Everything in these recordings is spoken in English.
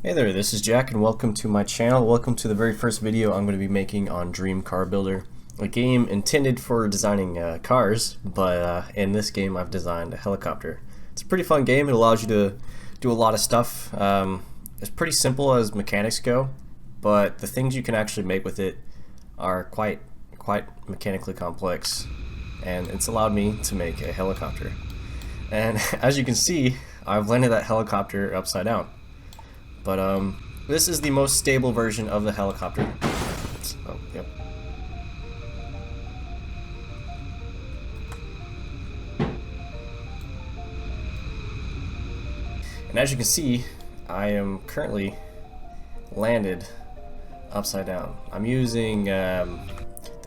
Hey there, this is Jack and welcome to my channel. Welcome to the very first video I'm going to be making on Dream Car Builder, a game intended for designing cars, but in this game I've designed a helicopter. It's a pretty fun game. It allows you to do a lot of stuff. It's pretty simple as mechanics go, but the things you can actually make with it are quite mechanically complex, and it's allowed me to make a helicopter. And as you can see, I've landed that helicopter upside down. But this is the most stable version of the helicopter. Oh, yep. And as you can see, I am currently landed upside down. I'm using the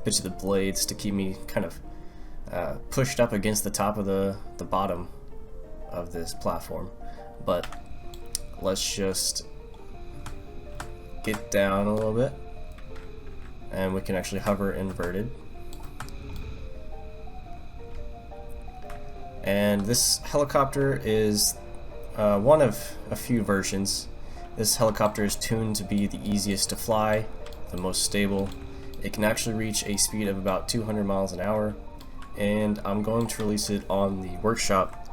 pitch of the blades to keep me kind of pushed up against the top of the bottom of this platform. But let's just get down a little bit and we can actually hover inverted. And this helicopter is one of a few versions. This helicopter is tuned to be the easiest to fly, the most stable. It can actually reach a speed of about 200 miles an hour, and I'm going to release it on the workshop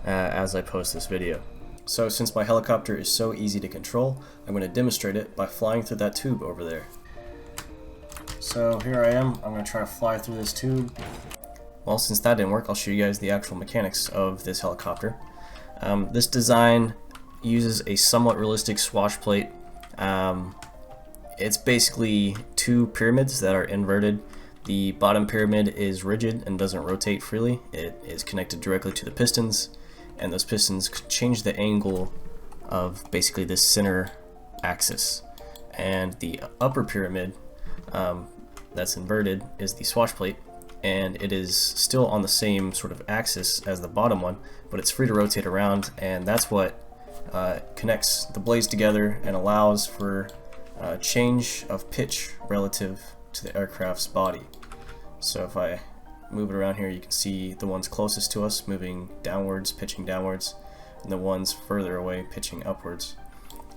as I post this video. So since my helicopter is so easy to control, I'm going to demonstrate it by flying through that tube over there. So here I am. I'm going to try to fly through this tube. Well, since that didn't work, I'll show you guys the actual mechanics of this helicopter. This design uses a somewhat realistic swash plate. It's basically two pyramids that are inverted. The bottom pyramid is rigid and doesn't rotate freely. It is connected directly to the pistons, and those pistons change the angle of basically this center axis. And the upper pyramid that's inverted is the swash plate, and it is still on the same sort of axis as the bottom one, but it's free to rotate around, and that's what connects the blades together and allows for change of pitch relative to the aircraft's body. So if I move it around here, you can see the ones closest to us moving downwards, pitching downwards, and the ones further away pitching upwards.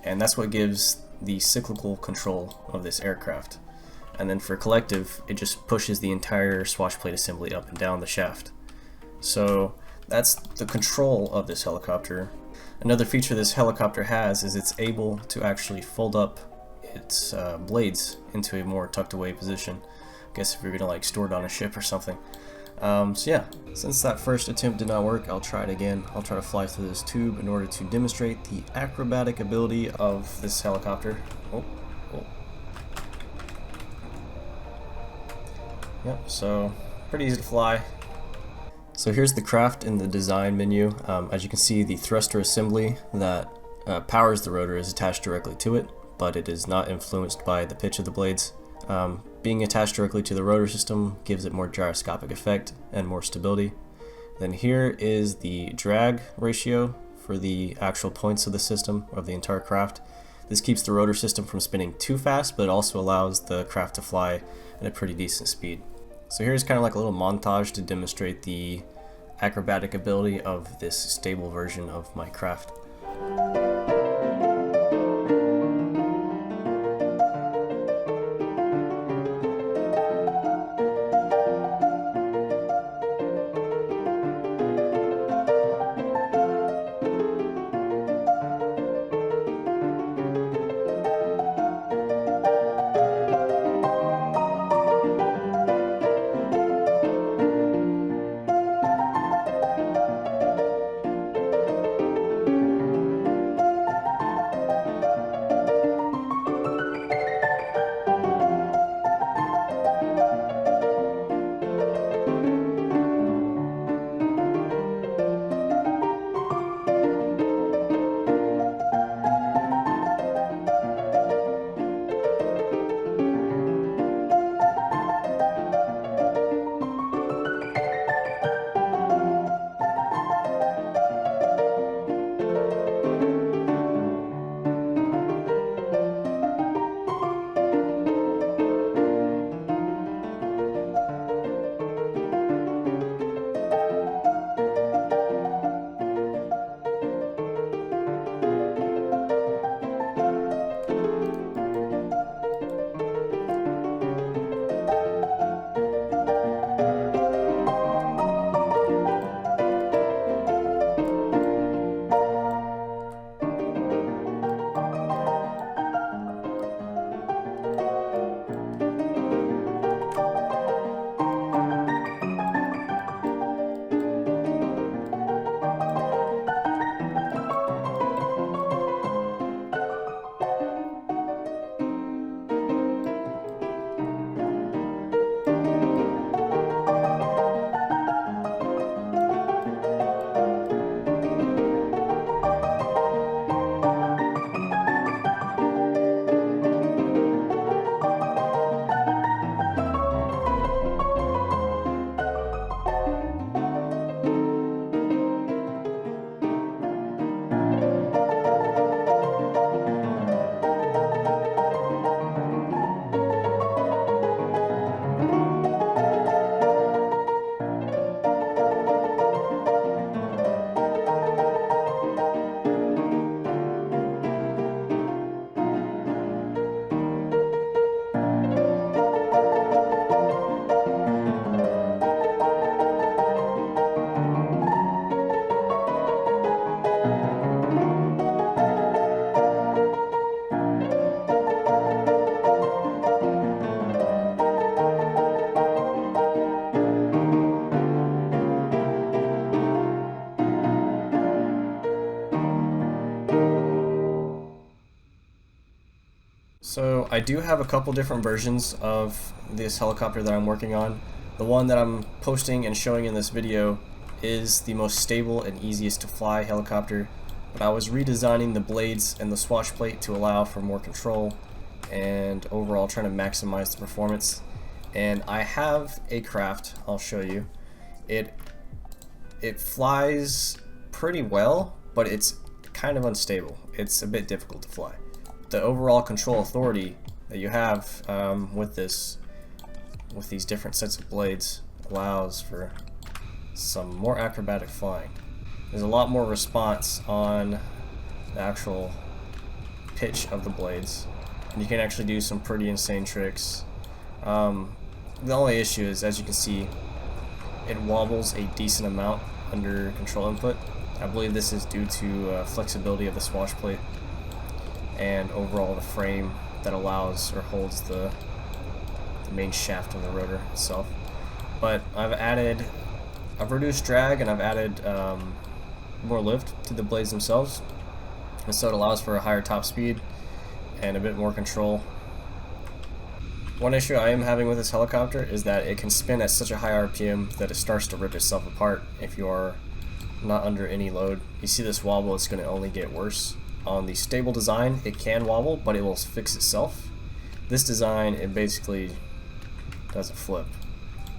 And that's what gives the cyclical control of this aircraft. And then for collective, it just pushes the entire swash plate assembly up and down the shaft. So that's the control of this helicopter. Another feature this helicopter has is it's able to actually fold up its blades into a more tucked away position. I guess if you're gonna like store it on a ship or something. So yeah, since that first attempt did not work, I'll try it again. I'll try to fly through this tube in order to demonstrate the acrobatic ability of this helicopter. Oh. Yep, so pretty easy to fly. So here's the craft in the design menu. As you can see, the thruster assembly that powers the rotor is attached directly to it, but it is not influenced by the pitch of the blades. Being attached directly to the rotor system gives it more gyroscopic effect and more stability. Then here is the drag ratio for the actual points of the system, of the entire craft. This keeps the rotor system from spinning too fast, but it also allows the craft to fly at a pretty decent speed. So here's kind of like a little montage to demonstrate the acrobatic ability of this stable version of my craft. So I do have a couple different versions of this helicopter that I'm working on. The one that I'm posting and showing in this video is the most stable and easiest to fly helicopter, but I was redesigning the blades and the swash plate to allow for more control and overall trying to maximize the performance. And I have a craft, I'll show you. It flies pretty well, but it's kind of unstable. It's a bit difficult to fly. The overall control authority that you have with these different sets of blades allows for some more acrobatic flying. There's a lot more response on the actual pitch of the blades, and you can actually do some pretty insane tricks. The only issue is, as you can see, it wobbles a decent amount under control input. I believe this is due to flexibility of the swash plate and overall the frame that allows or holds the main shaft of the rotor itself. But I've reduced drag and I've added more lift to the blades themselves, and so it allows for a higher top speed and a bit more control. One issue I am having with this helicopter is that it can spin at such a high RPM that it starts to rip itself apart if you are not under any load. You see this wobble, it's going to only get worse. On the stable design, it can wobble, but it will fix itself. This design, it basically does a flip,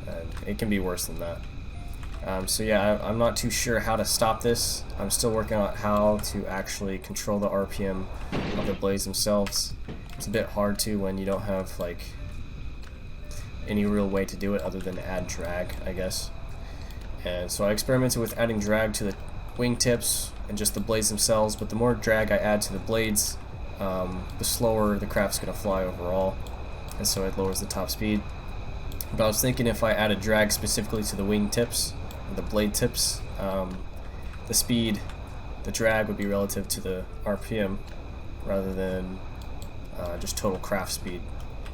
and it can be worse than that. So yeah, I'm not too sure how to stop this. I'm still working on how to actually control the RPM of the blades themselves. It's a bit hard to when you don't have like any real way to do it other than add drag, I guess. And so I experimented with adding drag to the wingtips and just the blades themselves, but the more drag I add to the blades, the slower the craft's going to fly overall, and so it lowers the top speed. But I was thinking if I added drag specifically to the wingtips, the blade tips, the drag would be relative to the RPM rather than just total craft speed.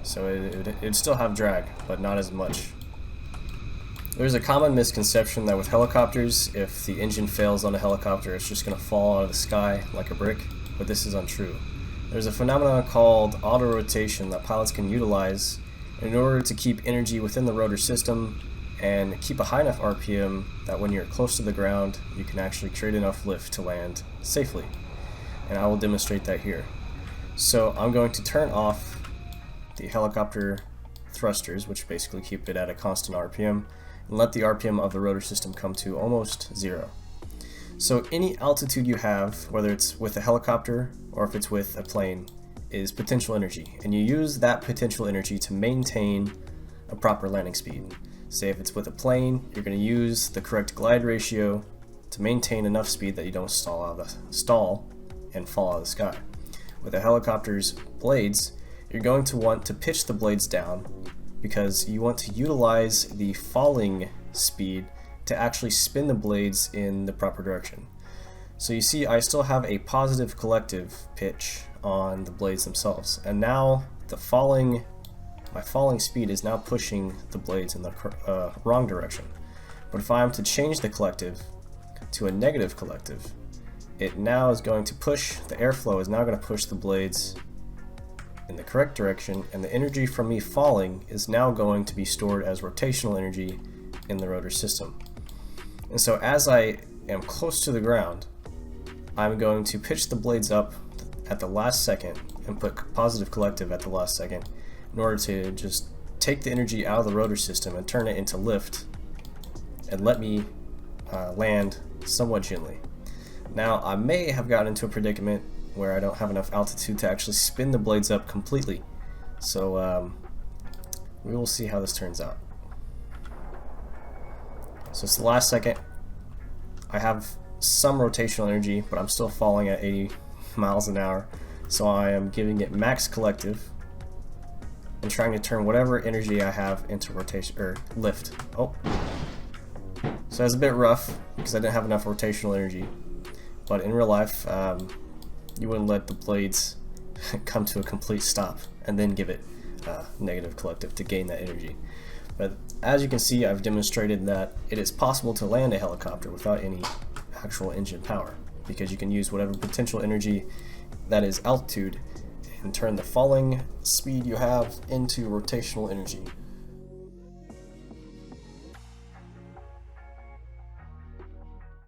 So it'd still have drag, but not as much. There's a common misconception that with helicopters, if the engine fails on a helicopter, it's just going to fall out of the sky like a brick, but this is untrue. There's a phenomenon called autorotation that pilots can utilize in order to keep energy within the rotor system and keep a high enough RPM that when you're close to the ground, you can actually create enough lift to land safely. And I will demonstrate that here. So I'm going to turn off the helicopter thrusters, which basically keep it at a constant RPM, and let the RPM of the rotor system come to almost zero. So any altitude you have, whether it's with a helicopter or if it's with a plane, is potential energy, and you use that potential energy to maintain a proper landing speed. Say if it's with a plane, you're going to use the correct glide ratio to maintain enough speed that you don't stall and fall out of the sky. With a helicopter's blades, you're going to want to pitch the blades down because you want to utilize the falling speed to actually spin the blades in the proper direction. So you see I still have a positive collective pitch on the blades themselves, and now my falling speed is now pushing the blades in the wrong direction. But if I am to change the collective to a negative collective, it now is going to push, the airflow is now going to push the blades in the correct direction, and the energy from me falling is now going to be stored as rotational energy in the rotor system. And so as I am close to the ground, I'm going to pitch the blades up at the last second and put positive collective at the last second in order to just take the energy out of the rotor system and turn it into lift and let me land somewhat gently. Now I may have gotten into a predicament where I don't have enough altitude to actually spin the blades up completely, so we will see how this turns out. So it's the last second. I have some rotational energy, but I'm still falling at 80 miles an hour, so I am giving it max collective and trying to turn whatever energy I have into rotation or lift. Oh, so that's a bit rough because I didn't have enough rotational energy. But in real life, you wouldn't let the blades come to a complete stop and then give it negative collective to gain that energy. But as you can see, I've demonstrated that it is possible to land a helicopter without any actual engine power, because you can use whatever potential energy that is altitude and turn the falling speed you have into rotational energy.